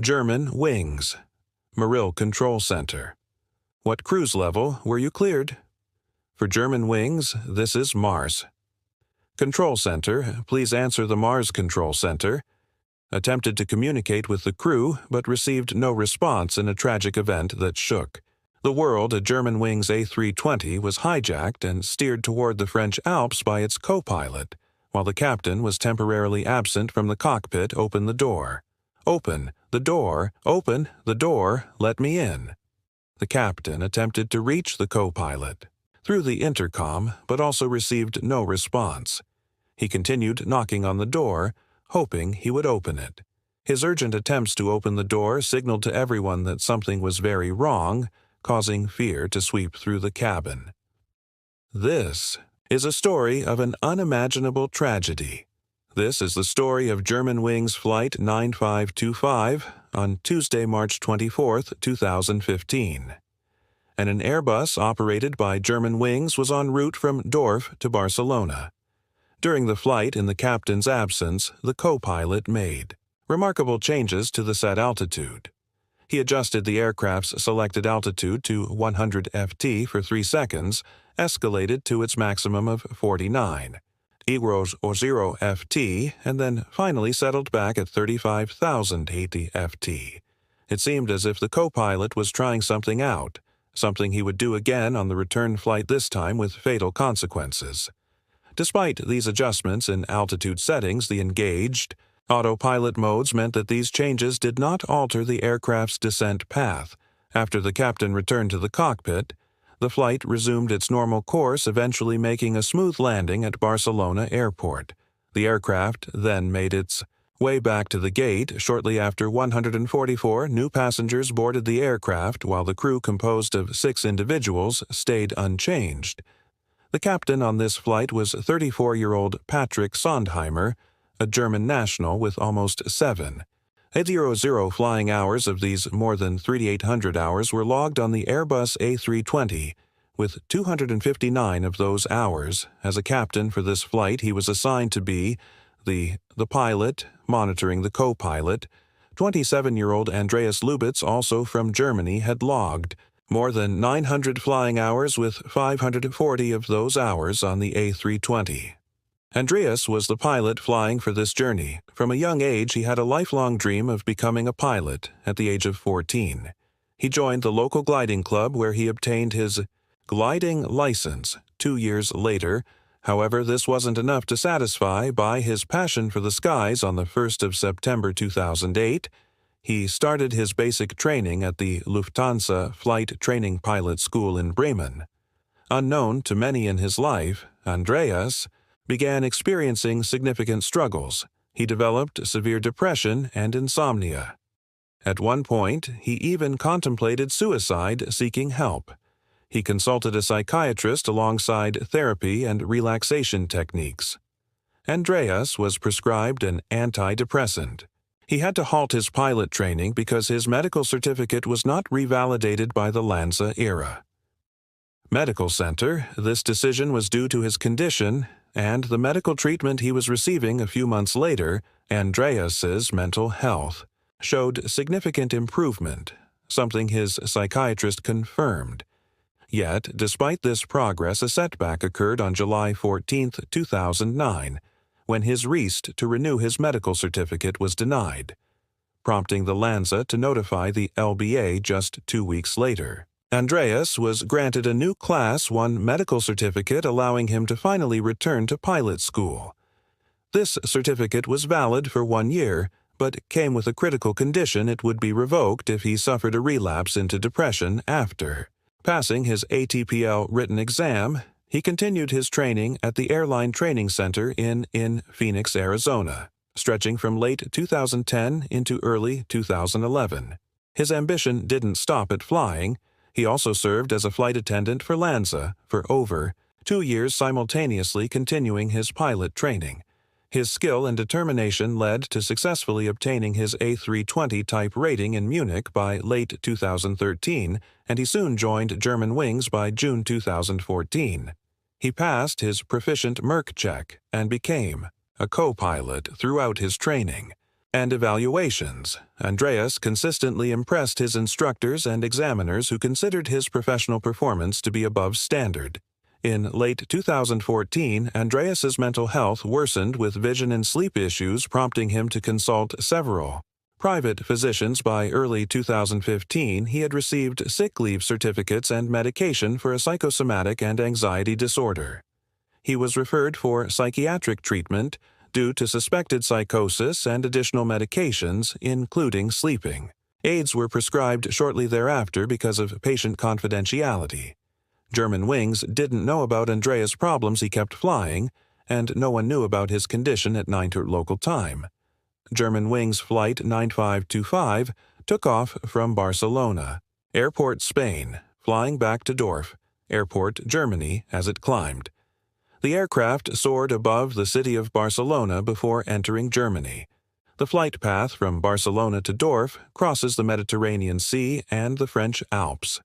Germanwings, Maril Control Center. What cruise level were you cleared? For Germanwings, this is Mars. Control Center, please answer the Mars Control Center. Attempted to communicate with the crew, but received no response in a tragic event that shook the world. A Germanwings A320 was hijacked and steered toward the French Alps by its co-pilot, while the captain was temporarily absent from the cockpit. Open the door. Open the door. Open the door. Let me in. The captain attempted to reach the co-pilot through the intercom, but also received no response. He continued knocking on the door, hoping he would open it. His urgent attempts to open the door signaled to everyone that something was very wrong, causing fear to sweep through the cabin. This is a story of an unimaginable tragedy. This is the story of Germanwings Flight 9525 on Tuesday, March 24, 2015. And an Airbus operated by Germanwings was en route from Dorf to Barcelona. During the flight, in the captain's absence, the co-pilot made remarkable changes to the set altitude. He adjusted the aircraft's selected altitude to 100 ft for 3 seconds, escalated to its maximum of 49, equals 0 ft, and then finally settled back at 35,080 ft. It seemed as if the co-pilot was trying something out, something he would do again on the return flight, this time with fatal consequences. Despite these adjustments in altitude settings, the engaged autopilot modes meant that these changes did not alter the aircraft's descent path. After the captain returned to the cockpit, the flight resumed its normal course, eventually making a smooth landing at Barcelona Airport. The aircraft then made its way back to the gate. Shortly after, 144 new passengers boarded the aircraft, while the crew, composed of 6 individuals, stayed unchanged. The captain on this flight was 34-year-old Patrick Sondenheimer, a German national with almost 700 flying hours. Of these, more than 3,800 hours were logged on the Airbus A320, with 259 of those hours. As a captain for this flight, he was assigned to be the pilot, monitoring the co-pilot. 27-year-old Andreas Lubitz, also from Germany, had logged more than 900 flying hours, with 540 of those hours on the A320. Andreas was the pilot flying for this journey. From a young age, he had a lifelong dream of becoming a pilot. At the age of 14, he joined the local gliding club, where he obtained his gliding license. 2 years later, however, this wasn't enough to satisfy. By his passion for the skies, on the 1st of September 2008, he started his basic training at the Lufthansa Flight Training Pilot School in Bremen. Unknown to many in his life, Andreas began experiencing significant struggles. He developed severe depression and insomnia. At one point, he even contemplated suicide, seeking help. He consulted a psychiatrist alongside therapy and relaxation techniques. Andreas was prescribed an antidepressant. He had to halt his pilot training because his medical certificate was not revalidated by the Lanza era. Medical Center. This decision was due to his condition and the medical treatment he was receiving. A few months later, Andreas's mental health showed significant improvement, something his psychiatrist confirmed. Yet, despite this progress, a setback occurred on July 14, 2009, when his request to renew his medical certificate was denied, prompting the Lanza to notify the LBA just 2 weeks later. Andreas was granted a new Class 1 medical certificate, allowing him to finally return to pilot school. This certificate was valid for 1 year, but came with a critical condition: it would be revoked if he suffered a relapse into depression after passing his ATPL written exam. He continued his training at the Airline Training Center in Phoenix, Arizona, stretching from late 2010 into early 2011. His ambition didn't stop at flying. He also served as a flight attendant for Lanza for over 2 years, simultaneously continuing his pilot training. His skill and determination led to successfully obtaining his A320 type rating in Munich by late 2013, and he soon joined Germanwings by June 2014. He passed his proficient Merc check and became a co-pilot throughout his training. And evaluations. Andreas consistently impressed his instructors and examiners who considered his professional performance to be above standard. In late 2014, Andreas's mental health worsened with vision and sleep issues, prompting him to consult several private physicians. By early 2015, he had received sick leave certificates and medication for a psychosomatic and anxiety disorder. He was referred for psychiatric treatment due to suspected psychosis and additional medications, including sleeping. Aids were prescribed shortly thereafter because of patient confidentiality. Germanwings didn't know about Andreas' problems. He kept flying, and no one knew about his condition at 9:00 local time. Germanwings Flight 9525 took off from Barcelona, Airport Spain, flying back to Düsseldorf, Airport Germany, as it climbed. The aircraft soared above the city of Barcelona before entering Germany. The flight path from Barcelona to Düsseldorf crosses the Mediterranean Sea and the French Alps.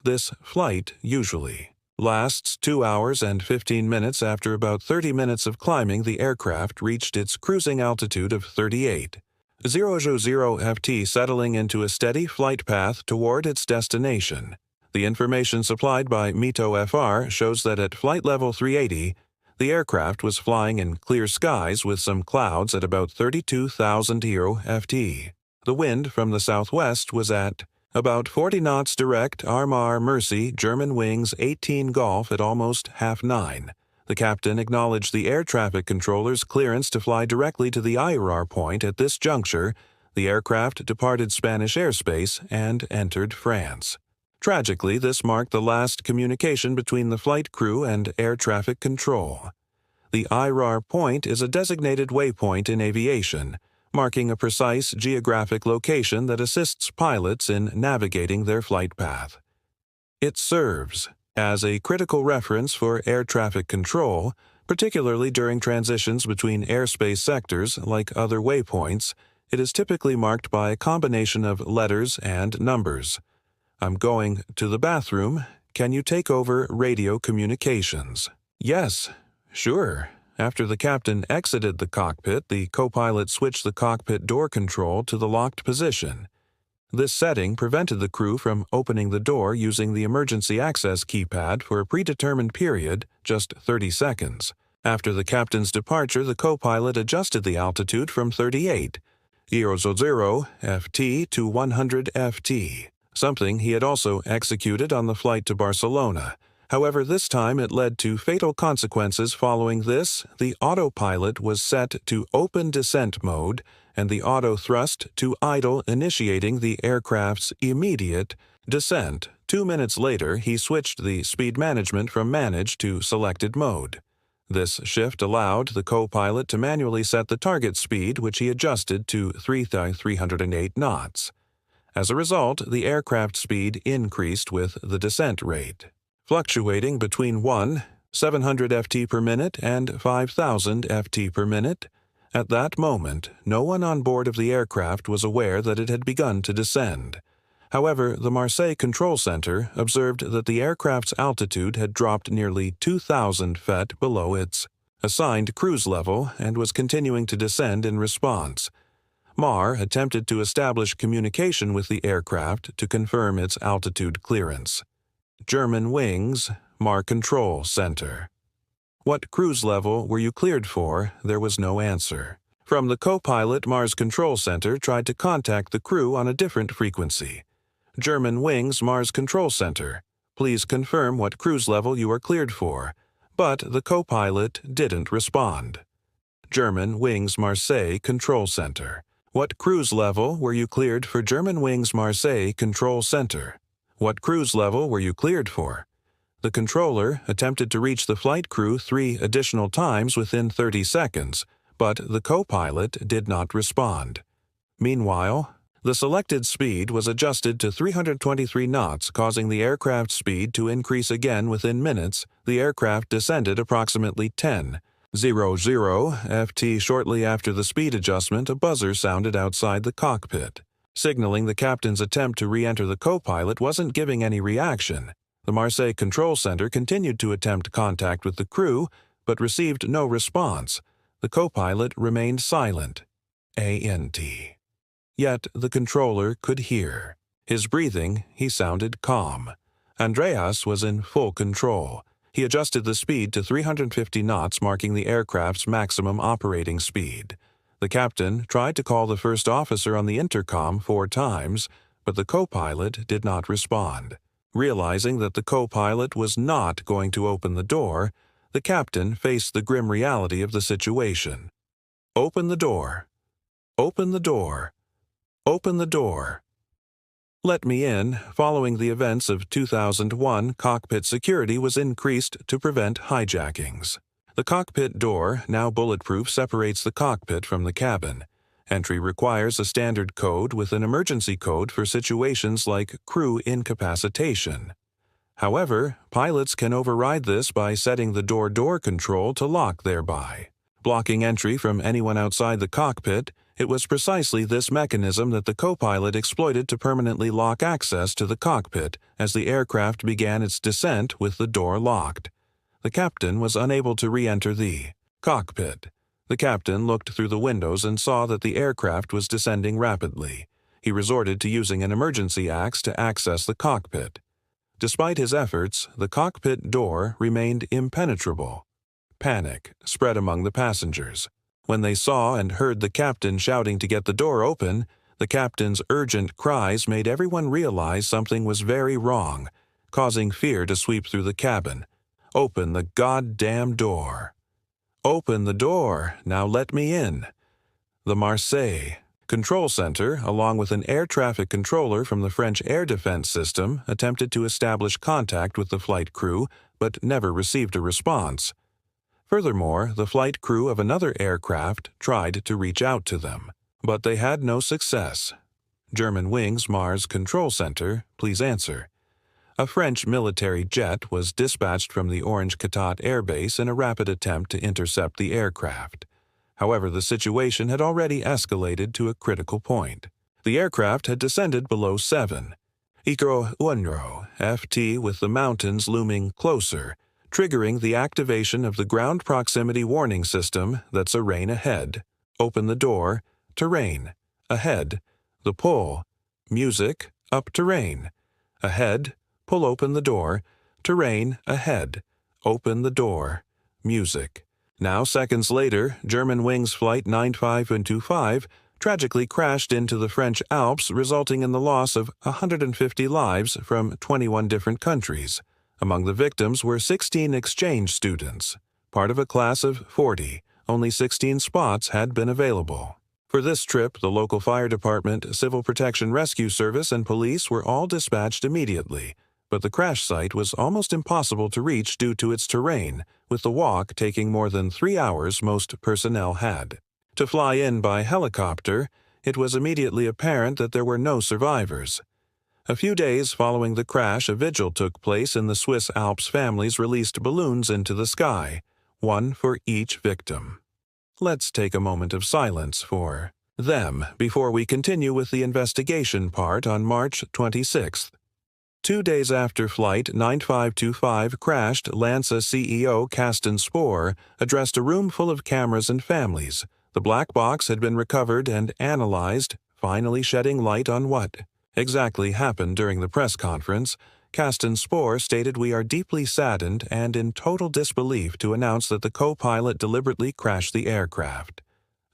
This flight usually lasts 2 hours and 15 minutes. After about 30 minutes of climbing, the aircraft reached its cruising altitude of 38,000 ft, settling into a steady flight path toward its destination. The information supplied by MITO-FR shows that at flight level 380, the aircraft was flying in clear skies with some clouds at about 32,000 ft. The wind from the southwest was at about 40 knots direct. Armar Mercy, Germanwings 18 Golf at almost 9:30. The captain acknowledged the air traffic controller's clearance to fly directly to the IRR point. At this juncture, the aircraft departed Spanish airspace and entered France. Tragically, this marked the last communication between the flight crew and air traffic control. The IRR point is a designated waypoint in aviation, marking a precise geographic location that assists pilots in navigating their flight path. It serves as a critical reference for air traffic control, particularly during transitions between airspace sectors. Like other waypoints, it is typically marked by a combination of letters and numbers. I'm going to the bathroom. Can you take over radio communications? Yes, sure. After the captain exited the cockpit, the co-pilot switched the cockpit door control to the locked position. This setting prevented the crew from opening the door using the emergency access keypad for a predetermined period, just 30 seconds. After the captain's departure, the co-pilot adjusted the altitude from 38,000 ft to 100 ft, something he had also executed on the flight to Barcelona. However, this time it led to fatal consequences. Following this, the autopilot was set to open descent mode and the auto thrust to idle, initiating the aircraft's immediate descent. 2 minutes later, he switched the speed management from managed to selected mode. This shift allowed the co-pilot to manually set the target speed, which he adjusted to 3,308 knots. As a result, the aircraft speed increased with the descent rate, fluctuating between 700 ft per minute and 5,000 ft per minute. At that moment, no one on board of the aircraft was aware that it had begun to descend. However, the Marseille Control Center observed that the aircraft's altitude had dropped nearly 2,000 feet below its assigned cruise level and was continuing to descend in response. MAR attempted to establish communication with the aircraft to confirm its altitude clearance. Germanwings MAR Control Center. What cruise level were you cleared for? There was no answer. From the co-pilot, Mars Control Center tried to contact the crew on a different frequency. Germanwings Mars Control Center, please confirm what cruise level you are cleared for. But the co-pilot didn't respond. Germanwings Marseille Control Center. What cruise level were you cleared for? Germanwings Marseille Control Center. What cruise level were you cleared for? The controller attempted to reach the flight crew 3 additional times within 30 seconds, but the co-pilot did not respond. Meanwhile, the selected speed was adjusted to 323 knots, causing the aircraft speed to increase again within minutes. The aircraft descended approximately 10,000 ft. Shortly after the speed adjustment, a buzzer sounded outside the cockpit, signaling the captain's attempt to re-enter. The co-pilot wasn't giving any reaction. The Marseille Control Center continued to attempt contact with the crew, but received no response. The co-pilot remained silent. A-N-T. Yet the controller could hear. His breathing, he sounded calm. Andreas was in full control. He adjusted the speed to 350 knots, marking the aircraft's maximum operating speed. The captain tried to call the first officer on the intercom 4 times, but the co-pilot did not respond. Realizing that the co-pilot was not going to open the door, the captain faced the grim reality of the situation. Open the door. Open the door. Open the door. Let me in. Following the events of 2001, cockpit security was increased to prevent hijackings. The cockpit door, now bulletproof, separates the cockpit from the cabin. Entry requires a standard code with an emergency code for situations like crew incapacitation. However, pilots can override this by setting the door control to lock thereby. Blocking entry from anyone outside the cockpit, it was precisely this mechanism that the co-pilot exploited to permanently lock access to the cockpit as the aircraft began its descent with the door locked. The captain was unable to re-enter the cockpit. The captain looked through the windows and saw that the aircraft was descending rapidly. He resorted to using an emergency axe to access the cockpit. Despite his efforts, the cockpit door remained impenetrable. Panic spread among the passengers. When they saw and heard the captain shouting to get the door open, the captain's urgent cries made everyone realize something was very wrong, causing fear to sweep through the cabin. Open the goddamn door. Open the door. Now let me in. The Marseille Control Center, along with an air traffic controller from the French air defense system, attempted to establish contact with the flight crew, but never received a response. Furthermore, the flight crew of another aircraft tried to reach out to them, but they had no success. Germanwings Mars Control Center, please answer. A French military jet was dispatched from the Orange Catat Air Base in a rapid attempt to intercept the aircraft. However, the situation had already escalated to a critical point. The aircraft had descended below 7. Icro Unro, FT, with the mountains looming closer, triggering the activation of the ground proximity warning system that's a rain ahead. Open the door, terrain, ahead, the pull, music, up terrain, ahead, pull open the door, terrain, ahead, open the door, music. Now, seconds later, Germanwings Flight 9525 tragically crashed into the French Alps, resulting in the loss of 150 lives from 21 different countries. Among the victims were 16 exchange students. Part of a class of 40, only 16 spots had been available. For this trip, the local fire department, Civil Protection Rescue Service, and police were all dispatched immediately, but the crash site was almost impossible to reach due to its terrain, with the walk taking more than 3 hours most personnel had. To fly in by helicopter, it was immediately apparent that there were no survivors. A few days following the crash, a vigil took place in the Swiss Alps. Families released balloons into the sky, one for each victim. Let's take a moment of silence for them before we continue with the investigation part on March 26th. 2 days after Flight 9525 crashed, LANSA CEO Carsten Spohr addressed a room full of cameras and families. The black box had been recovered and analyzed, finally shedding light on what exactly happened during the press conference. Carsten Spohr stated, "We are deeply saddened and in total disbelief to announce that the co-pilot deliberately crashed the aircraft.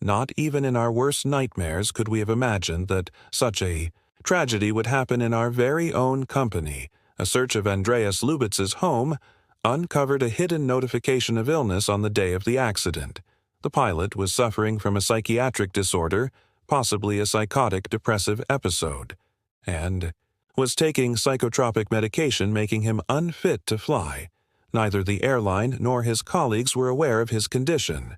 Not even in our worst nightmares could we have imagined that such a tragedy would happen in our very own company." A search of Andreas Lubitz's home uncovered a hidden notification of illness on the day of the accident. The pilot was suffering from a psychiatric disorder, possibly a psychotic depressive episode, and was taking psychotropic medication, making him unfit to fly. Neither the airline nor his colleagues were aware of his condition.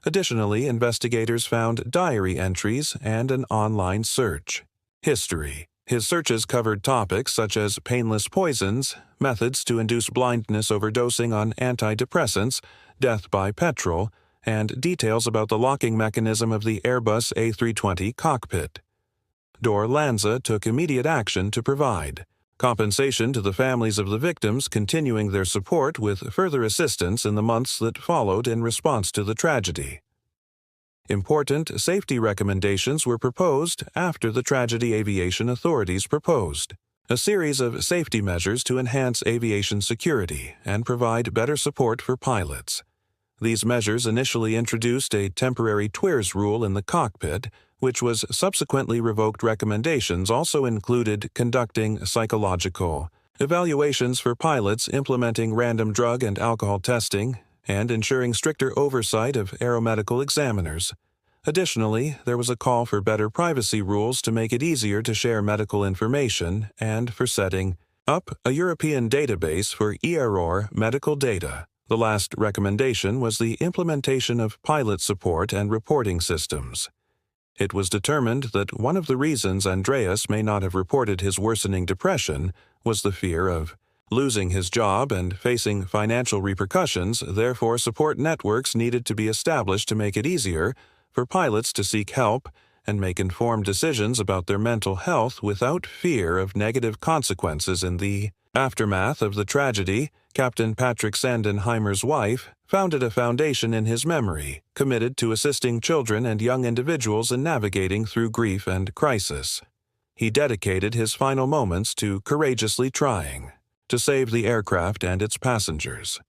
Additionally, investigators found diary entries and an online search history. His searches covered topics such as painless poisons, methods to induce blindness overdosing on antidepressants, death by petrol, and details about the locking mechanism of the Airbus A320 cockpit. DOR LANSA took immediate action to provide compensation to the families of the victims, continuing their support with further assistance in the months that followed in response to the tragedy. Important safety recommendations were proposed after the tragedy aviation authorities proposed. A series of safety measures to enhance aviation security and provide better support for pilots. These measures initially introduced a temporary TWIRS rule in the cockpit, which was subsequently revoked. Recommendations also included conducting psychological evaluations for pilots, implementing random drug and alcohol testing, and ensuring stricter oversight of aeromedical examiners. Additionally, there was a call for better privacy rules to make it easier to share medical information and for setting up a European database for EROR medical data. The last recommendation was the implementation of pilot support and reporting systems. It was determined that one of the reasons Andreas may not have reported his worsening depression was the fear of losing his job and facing financial repercussions. Therefore, support networks needed to be established to make it easier for pilots to seek help and make informed decisions about their mental health without fear of negative consequences. In the aftermath of the tragedy, Captain Patrick Sondenheimer's wife founded a foundation in his memory, committed to assisting children and young individuals in navigating through grief and crisis. He dedicated his final moments to courageously trying to save the aircraft and its passengers.